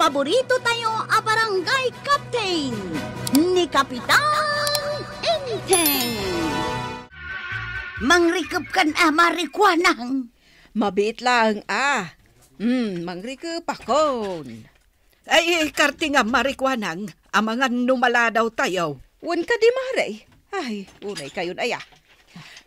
paborito tayo a barangay captain ni Kapitan Enteng. Mangrikap kan marikwanang. Mabit lang mangrikap akon. Ay, karti nga marikwanang, amangan numala daw tayo. Wan ka di maray. Ay, unay kayon aya.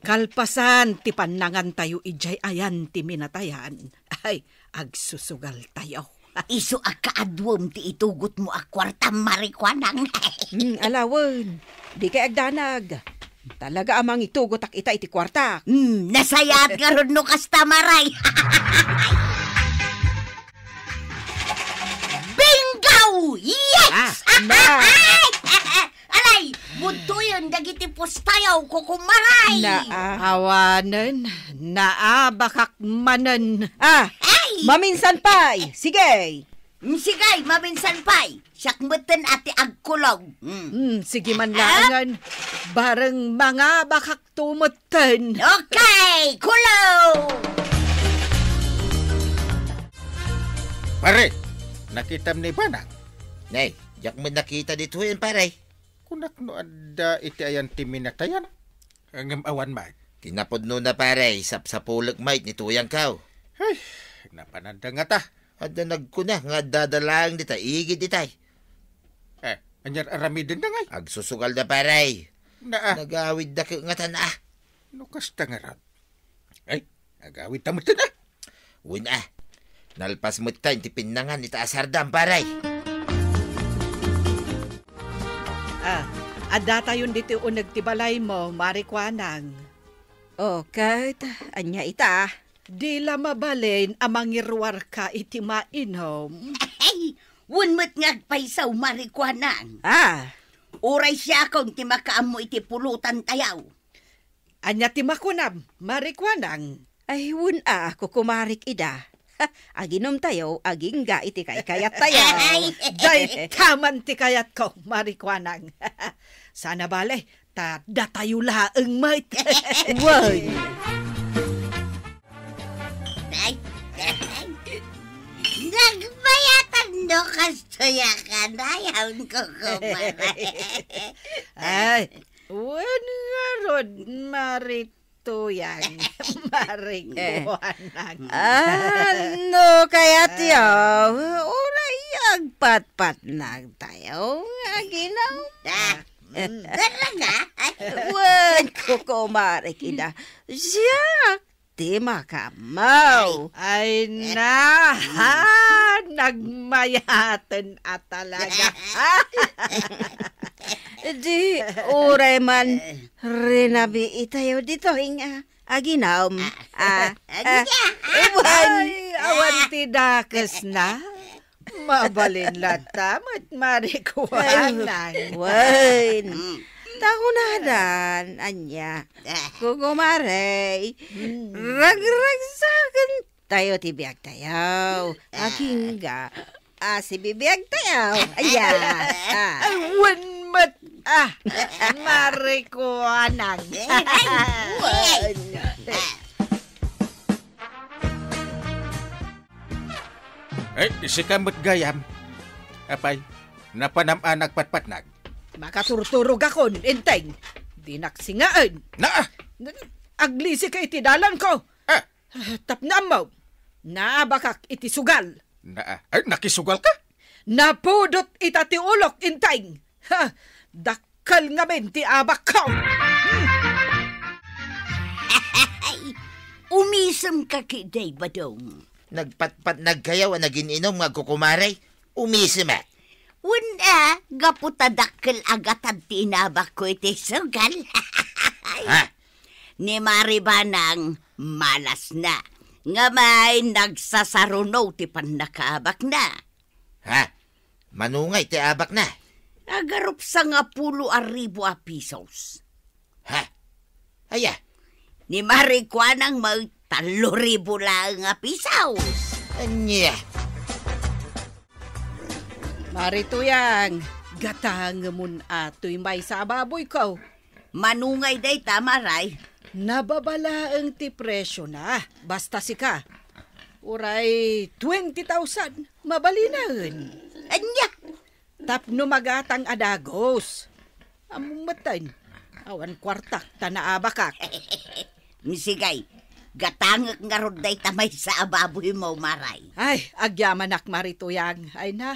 Kalpasan, ti panangan tayo ijay ayan ti minatayan. Ay, agsusugal tayo. Iso akaadwom ti itugot mo akwarta marikwanang. Alawan, di kay agdanag. Talaga amang itugot ak ita iti kwarta. Nasayat nga ron no kasta maray. Bingo! Yes! Alay, bunto yun, dagiti postayaw kukumaray. Awanan, bakak manan. Maminsan pay, sige. Sigay, maminsan pay. Sakmutan ati agkulog. Sige man langan, bareng mga bakak tumutan. Okay, kulog! Pare, nakita ni Banang. Nay, yak mo nakita dito yan, pare. Kunak no ada iti ayan timinatayan. Ang awan may. Kinapod no na, pare. Sapulak mait ni tuyang kaw. Ay, napananda nga ta. Ada nagkuna nga dadalang dita. Igid ditay. Anyar aramidin na ngay. Agsusugal na, pare. Nagawid na nga tana. Lukas ta nga rat. Ay, nagawid ta mo tana. Win nalpas mo tayo ti pinangan ita asardam, pare. Ada tayon dito nagtibalay mo, marikwanang. Okay, anya ita. Di la mabalin amang irwar ka iti mainom. Hey, wunmut ngagpaisaw marikwanang. Uray siya kung ti makaam mo iti pulutan tayaw. Anya ti makunam, marikwanang. Ay, kukumarik ida. Aginom tayo, aging ga iti kayat tayo. Day, kaman ti kayat ko, marikwanang. Sana bale, datayo laeng mait. Way! Nagbayatan no kastoya ka na yawn ko kumaray. Ay, wan nga ron, marituyan, marikwanang. Ano kaya tiyo? Uray agpat-pat na tayo. Aginaw. Talaga? Wan kukumarik ida. Siya ti makamaw. Ay nagmayatan at talaga. Di, uray man, rinabi itayo dito, aginaw. Awan ti dakas na. Mabalin latamat, marikuanang. Wan, takunadan, anya. Kukumaray, ragragsakan tayo ti biyag tayo. Agingga, si bibiyag tayo. Wan mat, marikuanang. Ay, si kamot gayam. Apay, napanam-anak patpatnag. Makaturturog akon, Enteng. Di naksingaan. Aglisi ka iti dalan ko. Tapnam mo. Naabakak iti sugal. Ay, nakisugal ka? Napudot ita ti ulok, Enteng. Dakkal nga men ti abak ko. Umisam ka kiday badong. Nagpatpat nagkayaw naging inom nga kukumaray. Umisim Wala, gaputadakkel agatan tinabak ko iti sugal. Ni Maribanang malas na. Nga may nagsasaruno ti panakaabak na. Manungay ti abak na. Agarup sa nga 10,000 pesos. Aya. Ni Marikwanang may 3,000 lang nga pesos. Anya. Marituyang, gatang mun atoy may sa baboy ko. Manungay day tamaray. Nababala ang ti presyo na, basta sika. Uray, 20,000, mabalinahan. Anya! Tapno magatang adagos. Amumatan. Awan kwartak, tanaabakak. Misigay, gatangak nga rod day tamay sa ababoy mo, maray. Ay, agyamanak marituyang. Ay na,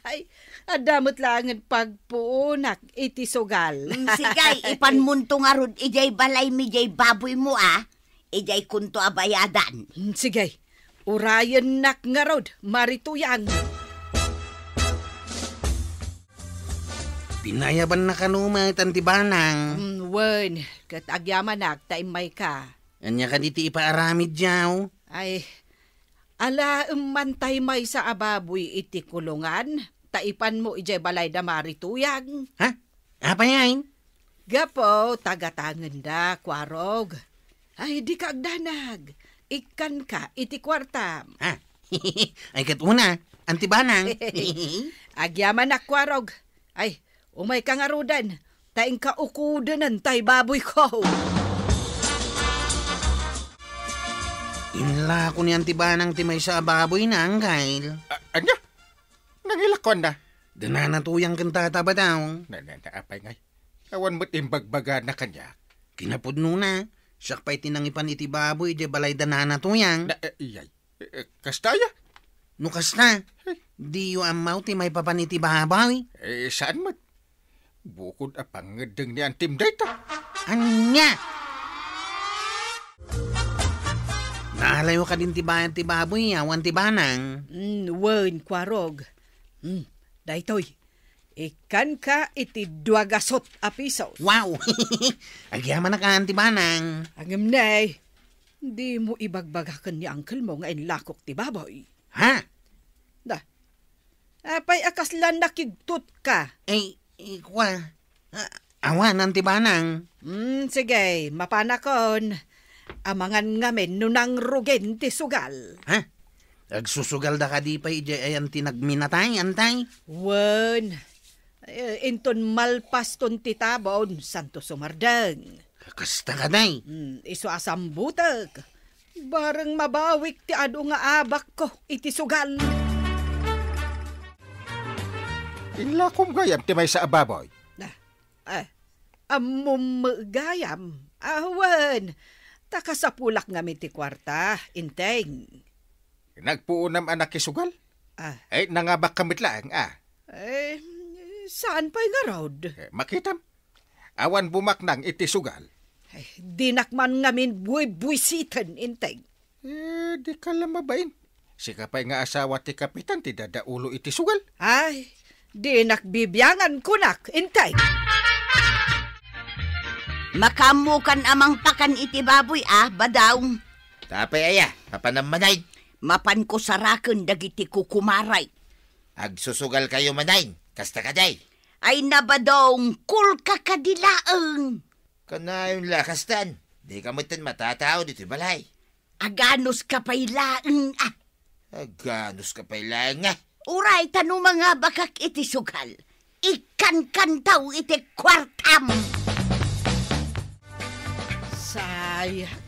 ay, adamot lang ang pagpuunak iti sugal. Sigay, ipanmunto nga rod, ijay balay mi jay baboy mo, ijay kunto abayadan. Sige, urayan nak nga rod, marituyang. Pinayaban na kanuma tantibanang. Wen, kat agyamanak, taimay ka. Anya ka diti ipaaramid yaw. Ay, ala mantay may sa ababoy iti kulungan, taipan mo ijay balay da marituyang. Ha? Apa yain? Gapo, tagatangan da, kwarog. Ay, di ka agdanag. Ikan ka, iti kwartam. Ha? Ay katuna, antibanang. Agyaman na kwarog. Ay, umay ka nga rudan. Taing ka ukudanan tay baboy ko. Inla ko ni antibanang timay sa baboy na ang kail. Anya? Nangilakon na. Dananatuyang kantata ba daw? Apay ngay. Awan mo't imbagbaga na kanya. Kinapudno na. Siyak pa'y tinangipan iti baboy, di balay dananatuyang. Iyay. Kastaya? Nukas na. Di yu amaw timay papaniti baboy. Saan mo't? Bukod apangedeng ni antim data. Anya? Naalayo ka din tibayan ti baboy, awan tibanang. Wen, kwarog. Daytoy, ikan ka iti 200 piso. Wow! Agyaman na ka, tibanang. Angam nay, di mo ibagbagakan ni uncle mo nga inlakok ti baboy. Ha? Da, apay akaslan nakigtut ka. Kwa. Awan, ang tibanang. Sige, mapanakon. Amangan ngamen nunang rugen ti sugal. Ha? Agsusugal da ka di pa ayan tinagminatay, antay. Wen, inton malpas ton ti tabon, santo sumardeng. Kasta ka day. Iso asambutag. Bareng mabawik ti ado nga abak ko, iti sugal. Inlakom gayam timay sa ababoy. Amumagayam. Awan, takasapulak nga ti kwarta, inteng. Nagpuunam anak kisugal? Ay, nangabak kamit lang, Saan pa'y nga rod? Makitam. Awan bumaknang iti sugal. Dinakman ngamin buy-buisitan, inteng. Di ka lamabain. Si kapay nga asawa ti kapitan, ti dadaulo iti sugal. Ay, dinakbibyangan kunak, inteng. Makamukan amang pakan iti baboy, badaw. Tapay aya, papanamanay. Mapan ko saraken dagiti kukumaray. Agsusugal kayo manay, kasta kaday. Ay nabadong kul kakadilaeng. Kanayon lakastan, di ka mutan matatao dito balay. Aganos ka pa'y laeng, Aganos ka pa'y laeng nga. Uray, tano mga bakak iti sugal. Ikan kantaw iti kwartam. Sayang.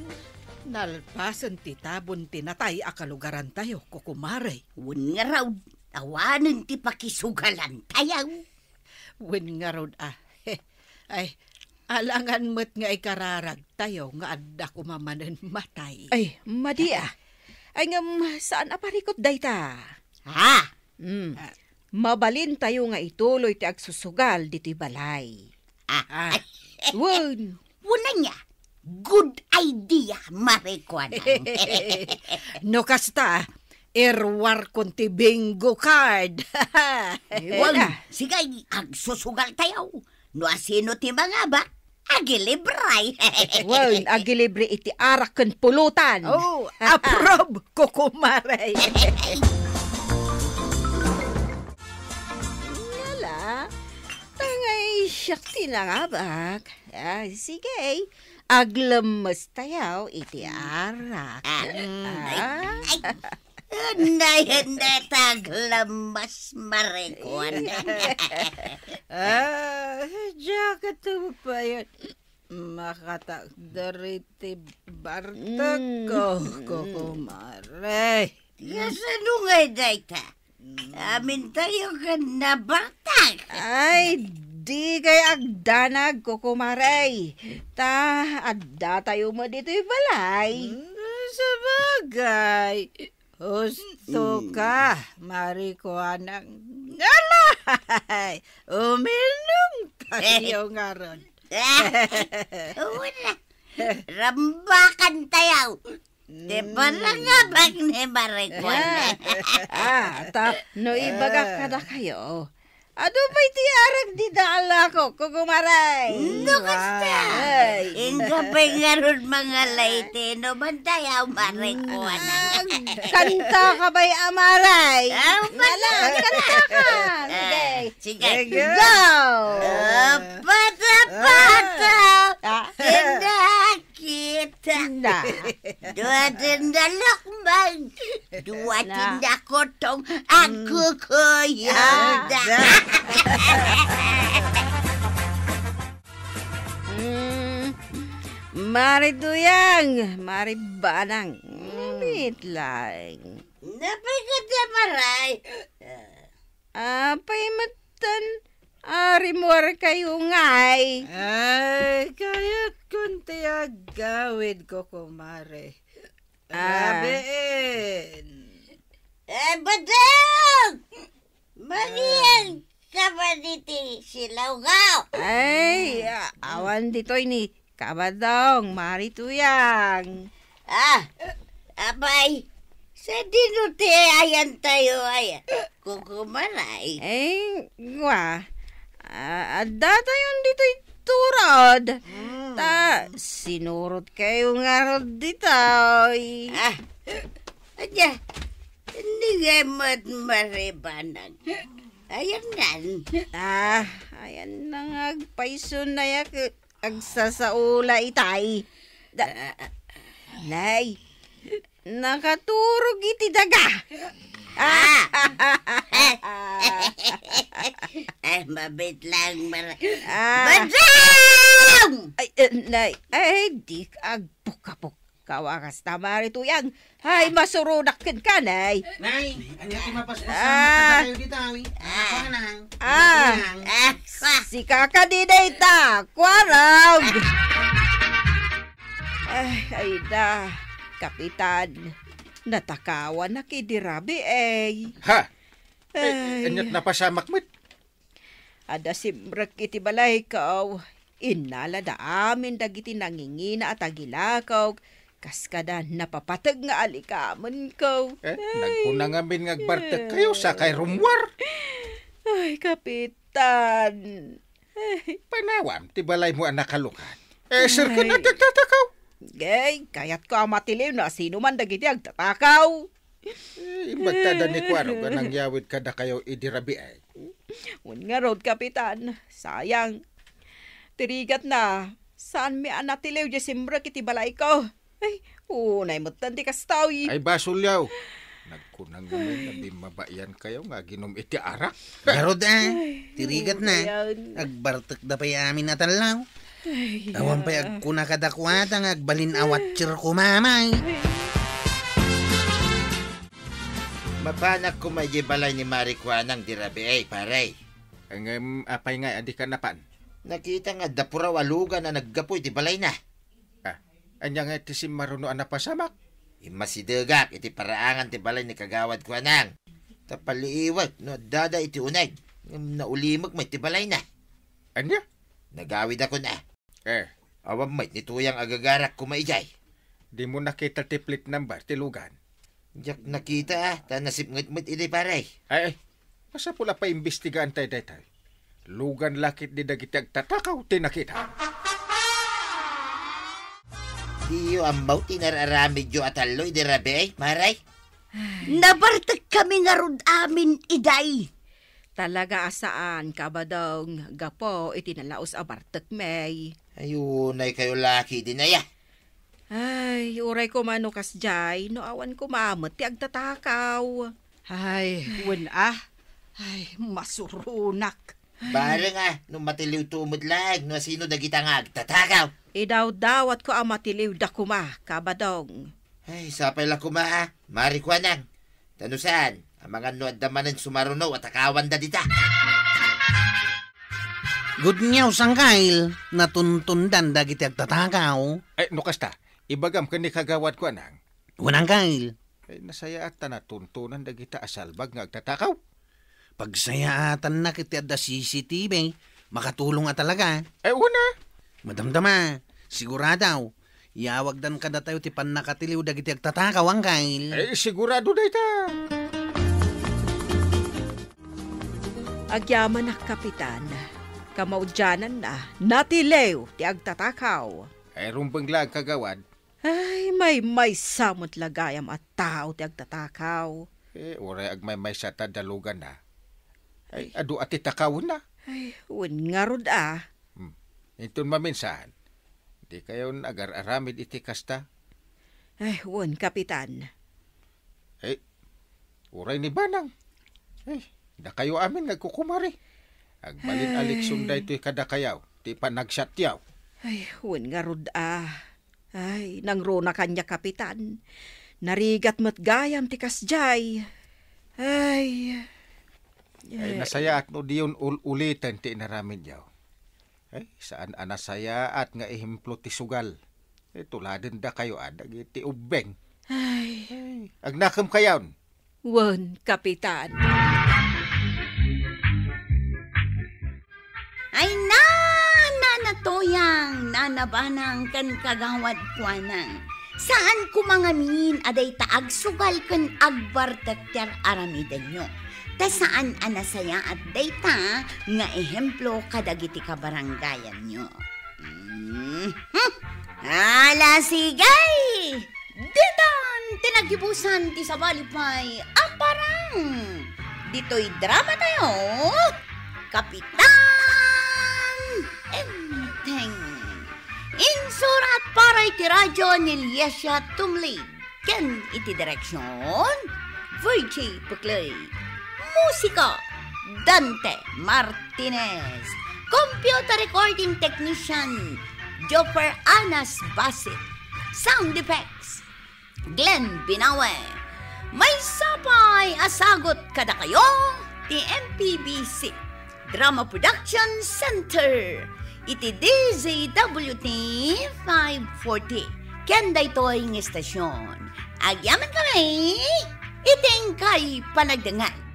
Nalpasan ti tabon tinatay akalugaran tayo, kukumaray. Wen nga raw, tawanan ti pakisugalan tayaw. Wen nga raw, Ay, alangan mo't nga ikararag tayo nga adda kumamanan matay. Ay, madia. Ay ngam, saan aparikot dayta? Ha? Mabalin tayo nga ituloy ti agsusugal diti balay. Wen. Wala niya. Good idea, Marikwan. No kasta, irwar kon ti bingo card. Sige, agsusugal tayo. No asino ti mga ba? Agilibray. Wen, agilibre iti arak ken pulutan. Oh, approve, kukumaray. Yala, tangay siyak tinangabak. Sige, aglemes tayaw iti arak. Hindi taglamas, Marikwan. Diyaga to pa yun. Makatagdariti bartag ko, kukumaray. Kasano nga dayta? Amin tayo ka na bartak. Ay, di kay agdanag ko kumaray. Adda tayo mo dito'y balay. Sa bagay. Husto ka, Marikuanang. Alay! Uminom tayo nga ron. Wala. Rambakan tayo. Di ba lang nga bag ni Marikuan? No ibaga kada kayo. Ano ba'y tiarag di daala ko, kukumaray? Kasta. Inga pa nga ron mga laite, no man tayo Marikuan. Kanta ka ba'y amaray? Wala, kanta ka. Sige. Go! Pata-pata. Kita. Na. Dua tindalak man. Dua tindakotong aku kuyada. Mari tuyang, mari banang. Wait lang. Napagkata maray. Apay matan, arimuar kayo ngay. Ay, kaya't kunti agawid ko, kumare. Rabiin. Badang! Maniyan ka ba diti silawgaw? Ay, awan dito'y ni kabadong, mari tuyang. Abay, sa dinuti ayan tayo ayan. Kukumaray. Adda tayong dito'y turod. Sinurot kayo nga rod dito'y. Adya, hindi nga maribanag. Ayan nan. Ayan nang agpaiso na yak agsasaula itay. Nay, nakaturog iti daga. Mabit lang maray. Badang! Nay, di agbukapok. Kawakas tamari tuyang. Ay, masurunak ka, nay. Nay, ano yung mapaspasan kayo dito, awi? Si kakadiday ta, kwarag. Ay da, kapitan. Natakawan na kidirabi Ha? Anyat na pasamak mo't. Ada simrek iti balay kaw. Inala da amin dagiti nangingina at agilakaw. Kaskada napapatag nga alikaman ko. Nagpunangamin ngagbartag kayo sa kay rumwar. Ay, kapitan. Panawam, tibalay mo ang nakalukan. Sir ka nagtatakaw. Gay, kayat ko ang matiliw na sino man dagiti agtatakaw. Magtada ni Kwaro ka nang yawid ka na kayo idirabi ay. Un nga road, kapitan. Sayang. Tirigat na. Saan mi anatiliw di simra kiti balay ko? Ay, unay mo tanti kastawi. Ay basulyaw. Nagkunang naman na di mabayan kayo nga ginom iti arak. Garod tirigat na. Agbartak da pa'y amin na talaw. Awan pa'y agkuna kadakwata nga agbalin awat tsir ko mamay. Mapanak ko may balay ni Marikuanang dirabi paray. Ang apay nga, adi ka napan. Nakita nga dapura walugan na naggapoy di balay na. Anya nga iti si marunoan na pasamak. Imasidagak iti paraangan ti balay ni kagawad ko anang. Tapaliiwag no dada iti unay. Naulimag may ti balay na. Anya? Nagawid ako na. Awam may nituyang agagarak kumaijay. Di mo nakita ti plate number ti lugan. Diyak nakita ta nasipngat iti paray. Ay, masa pula pa imbestigaan tayo daytay. Lugan lakit di dagiti agtatakaw ti nakita. Iyo ambaw tinararamid yo ataloy di rabi maray. Nabartag kami nga rod amin iday. Talaga asaan kabadong gapo iti nalaos abartek may. Ayunay kayo laki din aya. Ay, uray ko manukas jay, no awan ko maamot ti agtatakaw. Ay, Ay, masurunak. Bara nung matiliw tumod lang, no sino dagita nga agtatakaw. Idaw-dawat ko ang matiliw da kuma, kabadong. Ay, sapay lang kuma Marikuanang. Tanusan, Ang mga nuad naman ng sumarunaw at akawan da dita. Good news ang kail, natuntundan dagiti agtatakaw. No kasta, ibagam ka ni kagawad ko anang. Unang kail, Nasaya at natuntunan dagita asalbag nga agtatakaw. pagsayaatan na kiti adda CCTV, makatulong nga talaga. Una. Madamdama, siguradaw, yawag dan kada tayo ti panakatiliw dagiti agtatakaw ang kail. Sigurado da ita. Agyaman na kapitan, kamaudyanan na, natilew ti agtatakaw. Rumbang lang kagawad. Ay, may samot lagayam at tao ti agtatakaw. Oray agmay sa tadalugan na. Adu ati takawon na. Ay, nga rod ah. Itun maminsan. Di kayo agar-aramid iti kasta. Ay, kapitan. Oray ni Banang. Da kayo amin nagkukumari. Agbalin aliksong da ito'y kada kayaw. Di pa nagsatyaw. Ay, nga rod ah. Ay, nangrona kanya kapitan. Narigat mo't gayam ti kasjay. Ay, nasaya at no diyon ulitan ti naramin yaw. Saan anasaya at nga ehemplo ti sugal. Tuladin da kayo adag iti ubeng. Ay, agnakam kayawn. Kapitan. Ay nanatoyang, nanabanang kan kagawad kuanang. Saan kumangamin aday taag sugal kan agbartakter aramidan nyo. Ta saan anasaya at dayta nga ehemplo kadagiti kabarangayan nyo. Ala sigay! Ditan tinagibusan ti sabalipay aparang. Dito'y drama tayo. Kapitan Enteng. Insurat para iti radyo ni Lyesha Tumlid. Ken iti direksyon Virgie Puclay. Musika Dante Martinez. Computer recording technician Joper Anas Basit. Sound effects Glenn Binawe. May sapay asagot kada kayo ti MPBC Drama Production Center. Iti DZWT 540. Kenda ito'y ng estasyon. Agyaman kami, iting kay panagdangan.